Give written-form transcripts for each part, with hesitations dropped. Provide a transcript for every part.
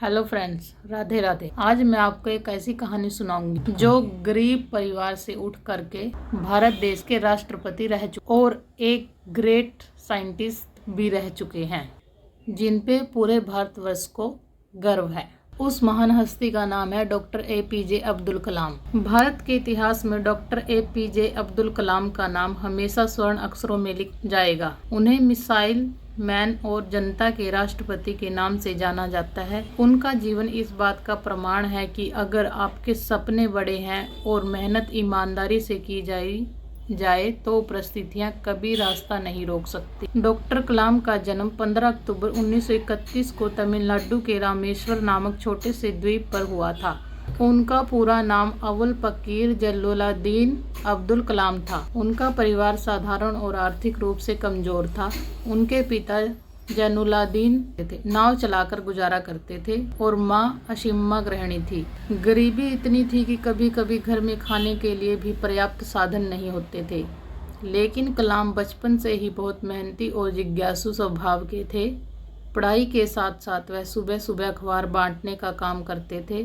Hello friends, Radhe Radhe. आज मैं आपको एक ऐसी कहानी सुनाऊंगी जो गरीब परिवार से उठ करके भारत देश के राष्ट्रपति रह चुके और एक ग्रेट साइंटिस्ट भी रह चुके हैं, जिन पे पूरे भारतवर्ष को गर्व है। उस महान हस्ती का नाम है डॉक्टर APJ अब्दुल कलाम। भारत के इतिहास में डॉक्टर APJ अब्दुल कलाम का नाम हमेशा स्वर्ण अक्षरों में लिख जाएगा। उन्हें मिसाइल मैन और जनता के राष्ट्रपति के नाम से जाना जाता है। उनका जीवन इस बात का प्रमाण है कि अगर आपके सपने बड़े हैं और मेहनत ईमानदारी से की जाए तो परिस्थितियां कभी रास्ता नहीं रोक सकती। डॉक्टर कलाम का जन्म 15 अक्टूबर 1931 को तमिलनाडु के रामेश्वर नामक छोटे से द्वीप पर हुआ था। उनका पूरा नाम अवुल पकीर जलालुद्दीन अब्दुल कलाम था। उनका परिवार साधारण और आर्थिक रूप से कमजोर था। उनके पिता जैनुलाब्दीन थे, नाव चलाकर गुजारा करते थे और माँ अशीमा गृहिणी थी। गरीबी इतनी थी कि कभी कभी घर में खाने के लिए भी पर्याप्त साधन नहीं होते थे। लेकिन कलाम बचपन से ही बहुत मेहनती और जिज्ञासु स्वभाव के थे। पढ़ाई के साथ साथ वह सुबह सुबह अखबार बांटने का काम करते थे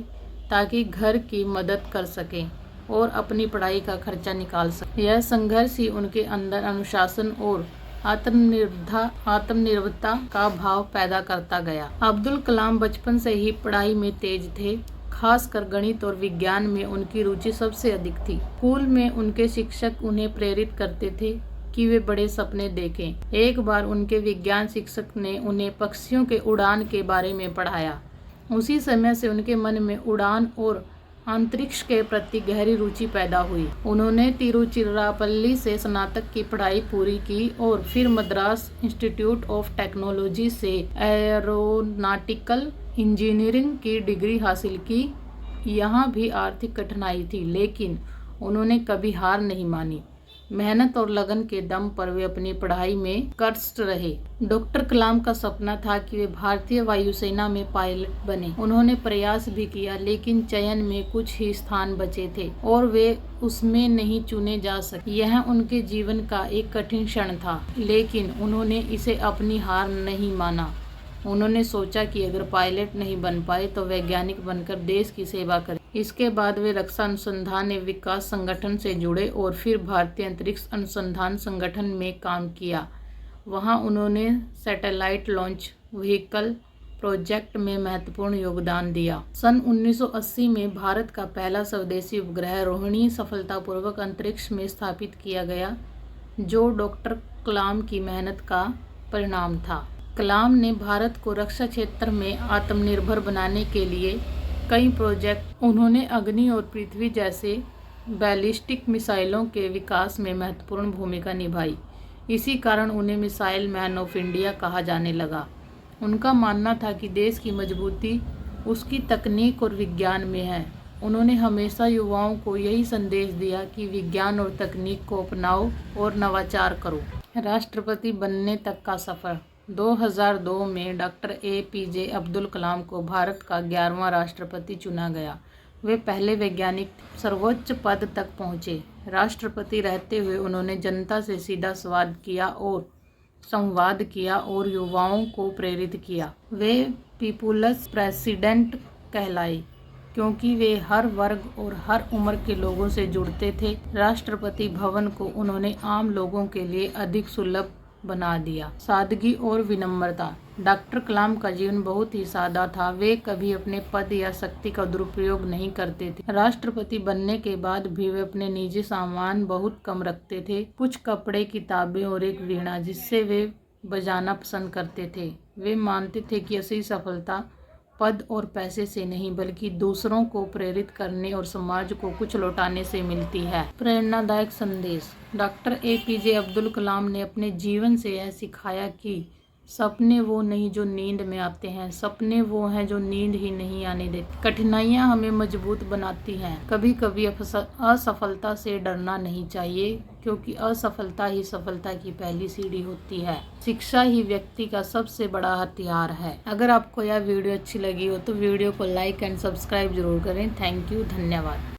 ताकि घर की मदद कर सकें और अपनी पढ़ाई का खर्चा निकाल सकें। यह संघर्ष ही उनके अंदर अनुशासन और आत्मनिर्भरता का भाव पैदा करता गया। अब्दुल कलाम बचपन से ही पढ़ाई में तेज थे। खासकर गणित और विज्ञान में उनकी रुचि सबसे अधिक थी। स्कूल में उनके शिक्षक उन्हें प्रेरित करते थे कि वे बड़े सपने देखें। एक बार उनके विज्ञान शिक्षक ने उन्हें पक्षियों के उड़ान के बारे में पढ़ाया। उसी समय से उनके मन में उड़ान और अंतरिक्ष के प्रति गहरी रुचि पैदा हुई। उन्होंने तिरुचिरापल्ली से स्नातक की पढ़ाई पूरी की और फिर मद्रास इंस्टीट्यूट ऑफ टेक्नोलॉजी से एरोनॉटिकल इंजीनियरिंग की डिग्री हासिल की। यहाँ भी आर्थिक कठिनाई थी, लेकिन उन्होंने कभी हार नहीं मानी। मेहनत और लगन के दम पर वे अपनी पढ़ाई में कर्मठ रहे। डॉक्टर कलाम का सपना था कि वे भारतीय वायुसेना में पायलट बने। उन्होंने प्रयास भी किया, लेकिन चयन में कुछ ही स्थान बचे थे और वे उसमें नहीं चुने जा सके। यह उनके जीवन का एक कठिन क्षण था, लेकिन उन्होंने इसे अपनी हार नहीं माना। उन्होंने सोचा कि अगर पायलट नहीं बन पाए तो वैज्ञानिक बनकर देश की सेवा करें। इसके बाद वे रक्षा अनुसंधान एवं विकास संगठन से जुड़े और फिर भारतीय अंतरिक्ष अनुसंधान संगठन में काम किया। वहां उन्होंने सैटेलाइट लॉन्च व्हीकल प्रोजेक्ट में महत्वपूर्ण योगदान दिया। सन 1980 में भारत का पहला स्वदेशी उपग्रह रोहिणी सफलतापूर्वक अंतरिक्ष में स्थापित किया गया, जो डॉक्टर कलाम की मेहनत का परिणाम था। कलाम ने भारत को रक्षा क्षेत्र में आत्मनिर्भर बनाने के लिए कई प्रोजेक्ट। उन्होंने अग्नि और पृथ्वी जैसे बैलिस्टिक मिसाइलों के विकास में महत्वपूर्ण भूमिका निभाई। इसी कारण उन्हें मिसाइल मैन ऑफ इंडिया कहा जाने लगा। उनका मानना था कि देश की मजबूती उसकी तकनीक और विज्ञान में है। उन्होंने हमेशा युवाओं को यही संदेश दिया कि विज्ञान और तकनीक को अपनाओ और नवाचार करो। राष्ट्रपति बनने तक का सफ़र। 2002 में डॉक्टर APJ अब्दुल कलाम को भारत का 11वां राष्ट्रपति चुना गया। वे पहले वैज्ञानिक सर्वोच्च पद तक पहुंचे। राष्ट्रपति रहते हुए उन्होंने जनता से सीधा संवाद किया और युवाओं को प्रेरित किया। वे पीपुल्स प्रेसिडेंट कहलाए क्योंकि वे हर वर्ग और हर उम्र के लोगों से जुड़ते थे। राष्ट्रपति भवन को उन्होंने आम लोगों के लिए अधिक सुलभ बना दिया। सादगी और विनम्रता। डॉक्टर कलाम का जीवन बहुत ही सादा था। वे कभी अपने पद या शक्ति का दुरुपयोग नहीं करते थे। राष्ट्रपति बनने के बाद भी वे अपने निजी सामान बहुत कम रखते थे। कुछ कपड़े, किताबें और एक वीणा जिससे वे बजाना पसंद करते थे। वे मानते थे कि असली सफलता पद और पैसे से नहीं, बल्कि दूसरों को प्रेरित करने और समाज को कुछ लौटाने से मिलती है। प्रेरणादायक संदेश। डॉक्टर APJ अब्दुल कलाम ने अपने जीवन से यह सिखाया कि सपने वो नहीं जो नींद में आते हैं, सपने वो हैं जो नींद ही नहीं आने देते। कठिनाइयाँ हमें मजबूत बनाती हैं। कभी कभी असफलता से डरना नहीं चाहिए, क्योंकि असफलता ही सफलता की पहली सीढ़ी होती है। शिक्षा ही व्यक्ति का सबसे बड़ा हथियार है। अगर आपको यह वीडियो अच्छी लगी हो तो वीडियो को लाइक एंड सब्सक्राइब जरूर करें। थैंक यू, धन्यवाद।